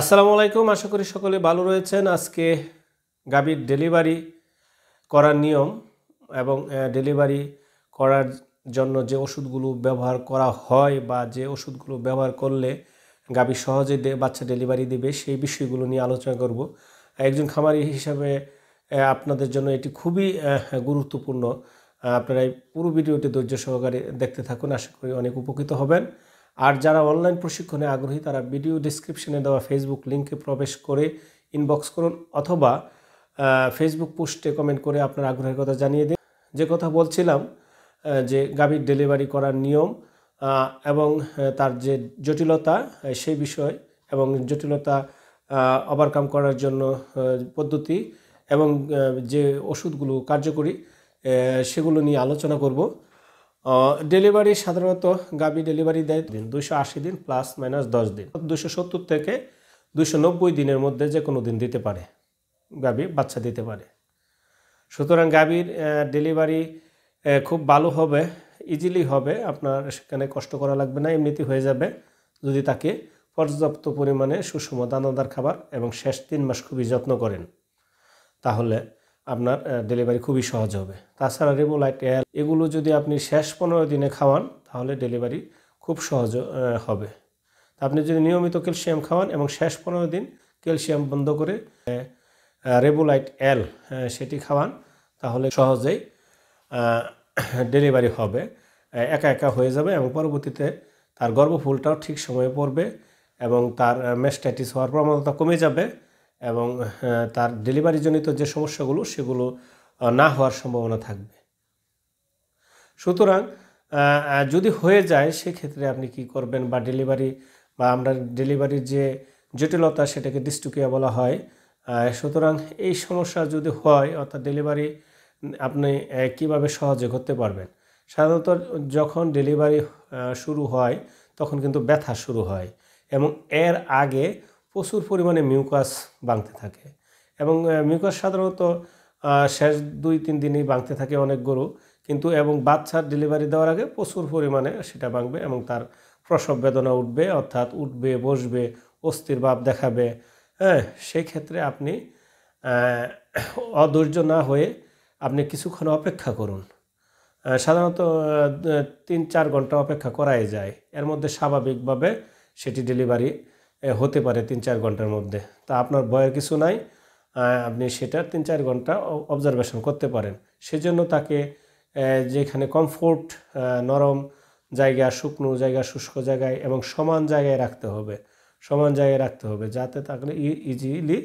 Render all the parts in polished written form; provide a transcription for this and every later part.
আসসালামু আলাইকুম। আশা করি সকলে ভালো রয়েছেন। আজকে গাভীর ডেলিভারি করার নিয়ম এবং ডেলিভারি করার জন্য যে ওষুধগুলো ব্যবহার করা হয় বা যে ওষুধগুলো ব্যবহার করলে গাভী সহজে বাচ্চা ডেলিভারি দিবে সেই বিষয়গুলো নিয়ে আলোচনা করব। একজন খামারি হিসাবে আপনাদের জন্য এটি খুবই গুরুত্বপূর্ণ। আপনারা এই পুরো ভিডিওটি ধৈর্য সহকারে দেখতে থাকুন, আশা করি অনেক উপকৃত হবেন। আর যারা অনলাইন প্রশিক্ষণে আগ্রহী তারা ভিডিও ডেসক্রিপশনে দেওয়া ফেসবুক লিঙ্কে প্রবেশ করে ইনবক্স করুন অথবা ফেসবুক পোস্টে কমেন্ট করে আপনার আগ্রহের কথা জানিয়ে দিন। যে কথা বলছিলাম যে গাভীর ডেলিভারি করার নিয়ম এবং তার যে জটিলতা সেই বিষয় এবং জটিলতা ওভারকাম করার জন্য পদ্ধতি এবং যে ওষুধগুলো কার্যকরী সেগুলো নিয়ে আলোচনা করব। ডেলিভারি সাধারণত গাভী ডেলিভারি দেয় 280 দিন প্লাস মাইনাস 10 দিন, 270 থেকে 290 দিনের মধ্যে যে কোনো দিন দিতে পারে গাভী বাচ্চা দিতে পারে। সুতরাং গাভীর ডেলিভারি খুব ভালো হবে, ইজিলি হবে, আপনার সেখানে কষ্ট করা লাগবে না, এমনিতেই হয়ে যাবে যদি তাকে পর্যাপ্ত পরিমাণে সুষম দানাদার খাবার এবং শেষ 3 মাস খুবই যত্ন করেন, তাহলে আপনার ডেলিভারি খুবই সহজ হবে। তাছাড়া রেবোলাইট এল এগুলো যদি আপনি শেষ 15 দিনে খাওয়ান তাহলে ডেলিভারি খুব সহজ হবে। আপনি যদি নিয়মিত ক্যালসিয়াম খাওয়ান এবং শেষ 15 দিন ক্যালসিয়াম বন্ধ করে রেবোলাইট এল সেটি খাওয়ান তাহলে সহজেই ডেলিভারি হবে, একা একা হয়ে যাবে এবং পরবর্তীতে তার গর্ভফুলটাও ঠিক সময়ে পড়বে এবং তার মেস্টাইটিস হওয়ার প্রবণতা কমে যাবে এবং তার ডেলিভারিজনিত যে সমস্যাগুলো সেগুলো না হওয়ার সম্ভাবনা থাকবে। সুতরাং যদি হয়ে যায় সেক্ষেত্রে আপনি কি করবেন বা ডেলিভারি বা আমরা ডেলিভারির যে জটিলতা সেটাকে ডিস্টুকিয়া বলা হয়। সুতরাং এই সমস্যা যদি হয় অর্থাৎ ডেলিভারি আপনি কিভাবে সহজে করতে পারবেন। সাধারণত যখন ডেলিভারি শুরু হয় তখন কিন্তু ব্যথা শুরু হয় এবং এর আগে প্রচুর পরিমাণে মিউকাস বাংতে থাকে এবং মিউকাস সাধারণত শেষ 2-3 দিনই বাংতে থাকে অনেক গরু, কিন্তু এবং বাচ্চার ডেলিভারি দেওয়ার আগে প্রচুর পরিমাণে সেটা বাংবে এবং তার প্রসব বেদনা উঠবে, অর্থাৎ উঠবে, বসবে, অস্থির ভাব দেখাবে। সেই ক্ষেত্রে আপনি অধৈর্য না হয়ে আপনি কিছুক্ষণ অপেক্ষা করুন। সাধারণত 3-4 ঘন্টা অপেক্ষা করাই যায়, এর মধ্যে স্বাভাবিকভাবে সেটি ডেলিভারি হতে পারে 3-4 ঘন্টার মধ্যে। তা আপনার ভয়ের কিছু নাই, আপনি সেটা 3-4 ঘন্টা অবজারভেশন করতে পারেন। সেজন্য তাকে যেখানে কমফোর্ট, নরম জায়গা, শুকনো জায়গা, শুষ্ক জায়গায় এবং সমান জায়গায় রাখতে হবে, সমান জায়গায় রাখতে হবে যাতে তাকে ইজিলি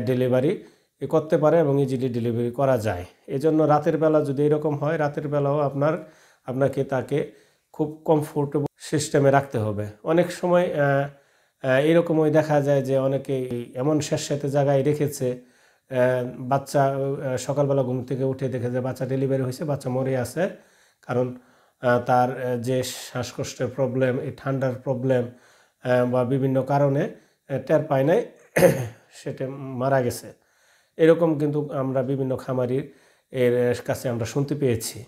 ডেলিভারি করতে পারে এবং ইজিলি ডেলিভারি করা যায়। এজন্য রাতের বেলা যদি এরকম হয়, রাতের বেলাও আপনাকে তাকে খুব কমফোর্টেবল সিস্টেমে রাখতে হবে। অনেক সময় এরকমই দেখা যায় যে অনেকে এমন স্যাঁতস্যাঁতে জায়গায় রেখেছে, বাচ্চা সকালবেলা ঘুম থেকে উঠে দেখে যে বাচ্চা ডেলিভারি হয়েছে, বাচ্চা মরে আছে, কারণ তার যে শ্বাসকষ্টের প্রবলেম, এই ঠান্ডার প্রবলেম বা বিভিন্ন কারণে টের পায় নাই, সেটা মারা গেছে। এরকম কিন্তু আমরা বিভিন্ন খামারির এর কাছে আমরা শুনতে পেয়েছি।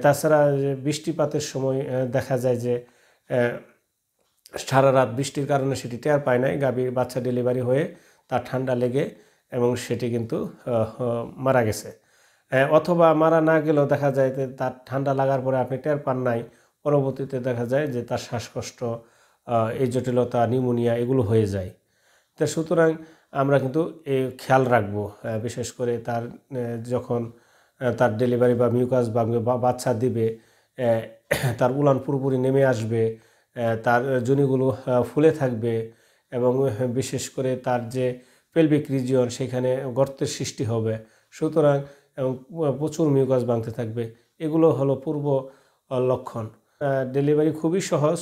তাছাড়া বৃষ্টিপাতের সময় দেখা যায় যে সারা রাত বৃষ্টির কারণে সেটি টের পায় নাই, গাভীর বাচ্চা ডেলিভারি হয়ে তার ঠান্ডা লেগে এবং সেটি কিন্তু মারা গেছে। অথবা মারা না গেলেও দেখা যায় যে তার ঠান্ডা লাগার পরে আপনি টের পান নাই, পরবর্তীতে দেখা যায় যে তার শ্বাসকষ্ট, এই জটিলতা, নিউমোনিয়া এগুলো হয়ে যায়। তা সুতরাং আমরা কিন্তু এই খেয়াল রাখবো, বিশেষ করে তার যখন তার ডেলিভারি বা মিউকাস বা বাচ্চা দিবে, তার উলান পুরোপুরি নেমে আসবে, তার যোনিগুলো ফুলে থাকবে এবং বিশেষ করে তার যে পেলভিক রিজিয়ন সেখানে গর্তের সৃষ্টি হবে। সুতরাং এবং প্রচুর মিউকাস বাংতে থাকবে, এগুলো হলো পূর্ব লক্ষণ। ডেলিভারি খুবই সহজ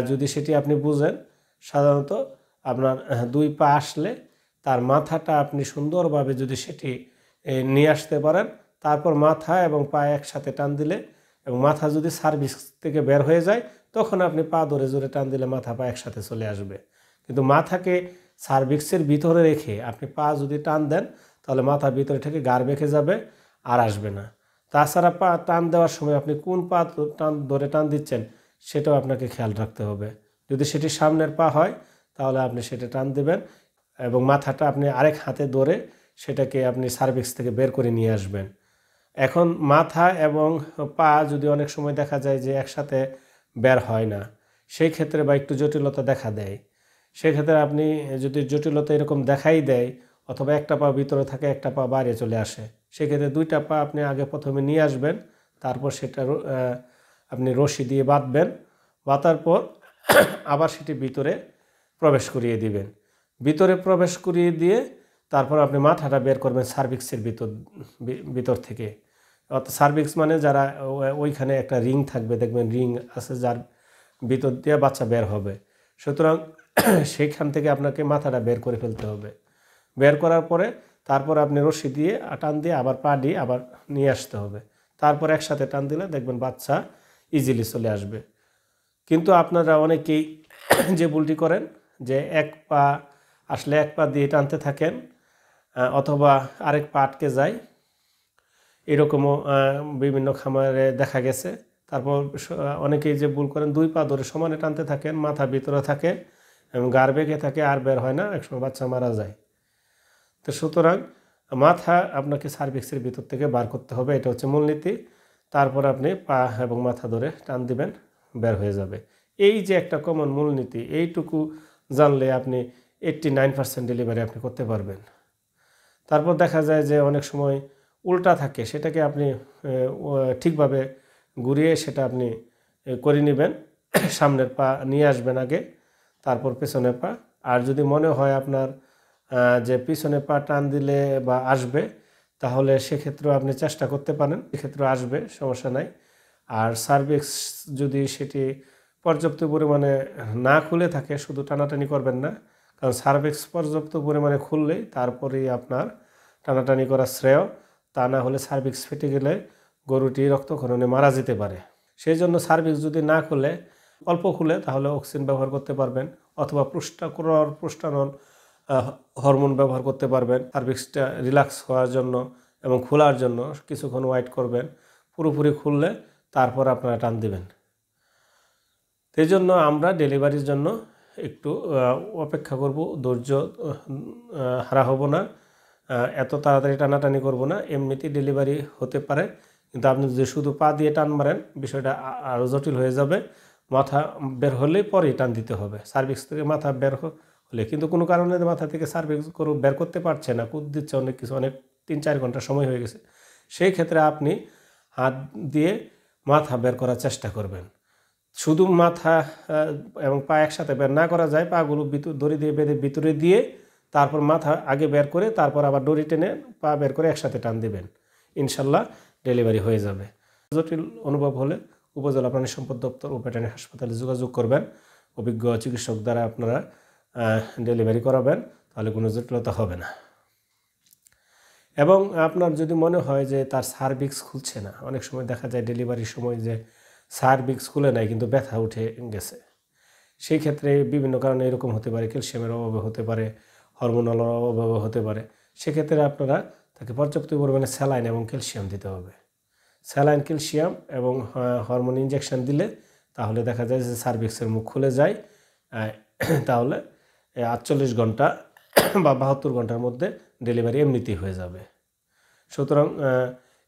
যদি সেটি আপনি বুঝেন। সাধারণত আপনার 2 পা আসলে তার মাথাটা আপনি সুন্দরভাবে যদি সেটি নিয়ে আসতে পারেন, তারপর মাথা এবং পা একসাথে টান দিলে এবং মাথা যদি সার্ভিস থেকে বের হয়ে যায় তখন আপনি পা ধরে জোরে টান দিলে মাথা পা একসাথে চলে আসবে। কিন্তু মাথাকে সার্ভিক্সের ভিতরে রেখে আপনি পা যদি টান দেন তাহলে মাথার ভিতরে থেকে গাড় বেঁকে যাবে আর আসবে না। তাছাড়া পা টান দেওয়ার সময় আপনি কোন পা ধরে টান দিচ্ছেন সেটাও আপনাকে খেয়াল রাখতে হবে। যদি সেটি সামনের পা হয় তাহলে আপনি সেটা টান দেবেন এবং মাথাটা আপনি আরেক হাতে ধরে সেটাকে আপনি সার্ভিক্স থেকে বের করে নিয়ে আসবেন। এখন মাথা এবং পা যদি অনেক সময় দেখা যায় যে একসাথে বের হয় না, সেই ক্ষেত্রে বা একটু জটিলতা দেখা দেয়, সেক্ষেত্রে আপনি যদি জটিলতা এরকম দেখাই দেয় অথবা একটা পা ভিতরে থাকে একটা পা বাইরে চলে আসে, সেক্ষেত্রে দুইটা পা আপনি আগে প্রথমে নিয়ে আসবেন, তারপর সেটা আপনি রশি দিয়ে বাঁধবেন, বাঁধার পর আবার সেটি ভিতরে প্রবেশ করিয়ে দিবেন। ভিতরে প্রবেশ করিয়ে দিয়ে তারপর আপনি মাথাটা বের করবেন সার্ভিক্সের ভিতর থেকে। অর্থাৎ সার্ভিক্স মানে যারা ওইখানে একটা রিং থাকবে, দেখবেন রিং আছে যার ভিতর দিয়ে বাচ্চা বের হবে। সুতরাং সেইখান থেকে আপনাকে মাথাটা বের করে ফেলতে হবে। বের করার পরে তারপর আপনি রশি দিয়ে টান দিয়ে আবার পা দিয়ে আবার নিয়ে আসতে হবে। তারপর একসাথে টান দিলে দেখবেন বাচ্চা ইজিলি চলে আসবে। কিন্তু আপনারা অনেকেই যে ভুলটি করেন যে এক পা আসলে এক পা দিয়ে টানতে থাকেন অথবা আরেক পা আটকে যায়, এরকমও বিভিন্ন খামারে দেখা গেছে। তারপর অনেকেই যে ভুল করেন দুই পা ধরে সমানে টানতে থাকেন, মাথা ভিতরে থাকে এবং গার বেঁকে থাকে, আর বের হয় না, একসময় বাচ্চা মারা যায়। তো সুতরাং মাথা আপনাকে সার্ভিক্সের ভিতর থেকে বার করতে হবে, এটা হচ্ছে মূলনীতি। তারপর আপনি পা এবং মাথা ধরে টান দিবেন, বের হয়ে যাবে। এই যে একটা কমন মূলনীতি, এইটুকু জানলে আপনি 89% ডেলিভারি আপনি করতে পারবেন। তারপর দেখা যায় যে অনেক সময় উল্টা থাকে, সেটাকে আপনি ঠিকভাবে ঘুরিয়ে সেটা আপনি করে নেবেন। সামনের পা নিয়ে আসবেন আগে, তারপর পেছনের পা। আর যদি মনে হয় আপনার যে পিছনে পা টান দিলে বা আসবে, তাহলে সেক্ষেত্রেও আপনি চেষ্টা করতে পারেন, সেক্ষেত্রে আসবে, সমস্যা নাই। আর সার্ভিক্স যদি সেটি পর্যাপ্ত পরিমাণে না খুলে থাকে, শুধু টানাটানি করবেন না, কারণ সার্ভিক্স পর্যাপ্ত পরিমাণে খুললেই তারপরেই আপনার টানাটানি করা শ্রেয়। তা না হলে সার্ভিক্স ফেটে গেলে গরুটি রক্তক্ষরণে মারা যেতে পারে। সেই জন্য সার্ভিক্স যদি না খুলে, অল্প খুলে, তাহলে অক্সিজেন ব্যবহার করতে পারবেন অথবা প্রস্টানল হরমোন ব্যবহার করতে পারবেন সার্ভিক্সটা রিল্যাক্স হওয়ার জন্য এবং খোলার জন্য। কিছুক্ষণ ওয়েট করবেন, পুরোপুরি খুললে তারপর আপনারা টান দিবেন। সেই জন্য আমরা ডেলিভারির জন্য একটু অপেক্ষা করব, ধৈর্য হারা হব না, এত তাড়াতাড়ি টানাটানি করব না। এমনিতেই ডেলিভারি হতে পারে, কিন্তু আপনি যদি শুধু পা দিয়ে টান মারেন বিষয়টা আরও জটিল হয়ে যাবে। মাথা বের হলেই পরেই টান দিতে হবে। সার্ভিক্স থেকে মাথা বের হলে, কিন্তু কোনো কারণে মাথা থেকে সার্ভিক্স গরু বের করতে পারছে না, কুদ দিচ্ছে অনেক কিছু, অনেক 3-4 ঘন্টা সময় হয়ে গেছে, সেই ক্ষেত্রে আপনি হাত দিয়ে মাথা বের করার চেষ্টা করবেন। শুধু মাথা এবং পা একসাথে বের না করা যায়, পাগুলো দড়ি দিয়ে বেঁধে ভিতরে দিয়ে তারপর মাথা আগে বের করে তারপর আবার দড়ি টেনে পা বের করে একসাথে টান দিবেন, ইনশাল্লাহ ডেলিভারি হয়ে যাবে। জটিল অনুভব হলে উপজেলা প্রাণী সম্পদ দপ্তর ও ভেটেরিনারি হাসপাতালে যোগাযোগ করবেন। অভিজ্ঞ চিকিৎসক দ্বারা আপনারা ডেলিভারি করাবেন, তাহলে কোনো জটিলতা হবে না। এবং আপনার যদি মনে হয় যে তার সার্ভিক্স খুলছে না, অনেক সময় দেখা যায় ডেলিভারির সময় যে সার্ভিক্স খুলে নাই কিন্তু ব্যথা উঠে গেছে, সেই ক্ষেত্রে বিভিন্ন কারণে এরকম হতে পারে, ক্যালসিয়ামের অভাবে হতে পারে, হরমোনাল অভাবে হতে পারে। সেক্ষেত্রে আপনারা তাকে পর্যাপ্ত পরিমাণে স্যালাইন এবং ক্যালসিয়াম দিতে হবে। স্যালাইন, ক্যালসিয়াম এবং হরমোন ইনজেকশন দিলে তাহলে দেখা যায় যে সার্ভিক্সের মুখ খুলে যায়, তাহলে 48 ঘন্টা বা 72 ঘন্টার মধ্যে ডেলিভারি এমনিতেই হয়ে যাবে। সুতরাং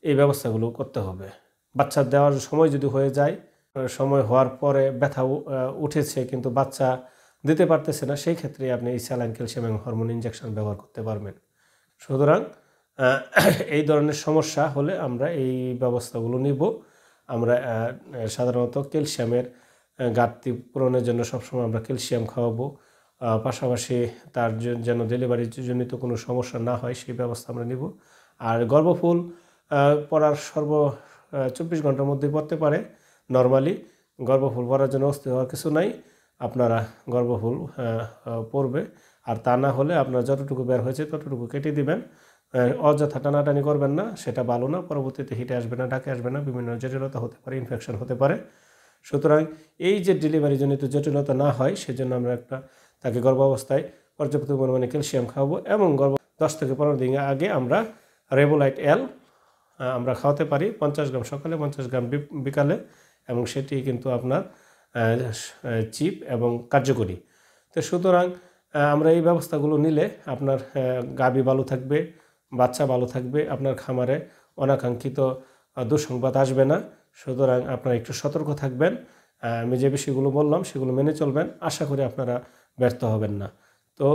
এই ব্যবস্থাগুলো করতে হবে। বাচ্চা দেওয়ার সময় যদি হয়ে যায়, সময় হওয়ার পরে ব্যথা উঠেছে কিন্তু বাচ্চা দিতে পারতেছে না, সেই ক্ষেত্রে আপনি এই স্যালাইন, ক্যালসিয়াম এবং হরমোন ইনজেকশন ব্যবহার করতে পারবেন। সুতরাং এই ধরনের সমস্যা হলে আমরা এই ব্যবস্থাগুলো নিব। আমরা সাধারণত ক্যালসিয়ামের ঘাটতি পূরণের জন্য সবসময় আমরা ক্যালসিয়াম খাওয়াবো, পাশাপাশি তার যেন ডেলিভারির জনিত কোনো সমস্যা না হয় সেই ব্যবস্থা আমরা নিব। আর গর্ভফুল পড়ার 24 ঘন্টার মধ্যেই পড়তে পারে। নর্মালি গর্ভফুল পড়ার জন্য অস্থির হওয়ার কিছু নাই, আপনারা গর্ভফুল পড়বে। আর তা না হলে আপনার যতটুকু বের হয়েছে ততটুকু কেটে দিবেন। অযথা টানাটানি করবেন না, সেটা ভালো না। পরবর্তীতে হিটে আসবে না, ডাকে আসবে না, বিভিন্ন জটিলতা হতে পারে, ইনফেকশন হতে পারে। সুতরাং এই যে ডেলিভারি জনিত জটিলতা না হয় সেজন্য আমরা তাকে গর্ভাবস্থায় পর্যাপ্ত পরিমাণে ক্যালসিয়াম খাওয়াবো এবং 10 থেকে 15 দিন আগে আমরা রেবোলাইট এল আমরা খাওয়াতে পারি, 50 গ্রাম সকালে, 50 গ্রাম বিকালে, এবং সেটি কিন্তু আপনার চিপ এবং কার্যকরী। তো সুতরাং আমরা এই ব্যবস্থাগুলো নিলে আপনার গাভী ভালো থাকবে, বাচ্চা ভালো থাকবে, আপনার খামারে অনাকাঙ্ক্ষিত দুঃসংবাদ আসবে না। সুতরাং আপনারা একটু সতর্ক থাকবেন। আমি যে বিষয়গুলো বললাম সেগুলো মেনে চলবেন, আশা করি আপনারা ব্যর্থ হবেন না। তো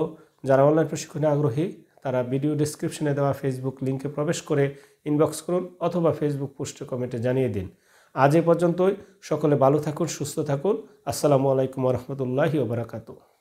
যারা অনলাইন প্রশিক্ষণে আগ্রহী তারা ভিডিও ডেসক্রিপশনে দেওয়া ফেসবুক লিঙ্কে প্রবেশ করে ইনবক্স করুন অথবা ফেসবুক পোস্টে কমেন্টে জানিয়ে দিন। আজ এ পর্যন্তই। সকলে ভালো থাকুন, সুস্থ থাকুন। আসসালামু আলাইকুম ওয়া রাহমাতুল্লাহি ওয়া বারাকাতুহু।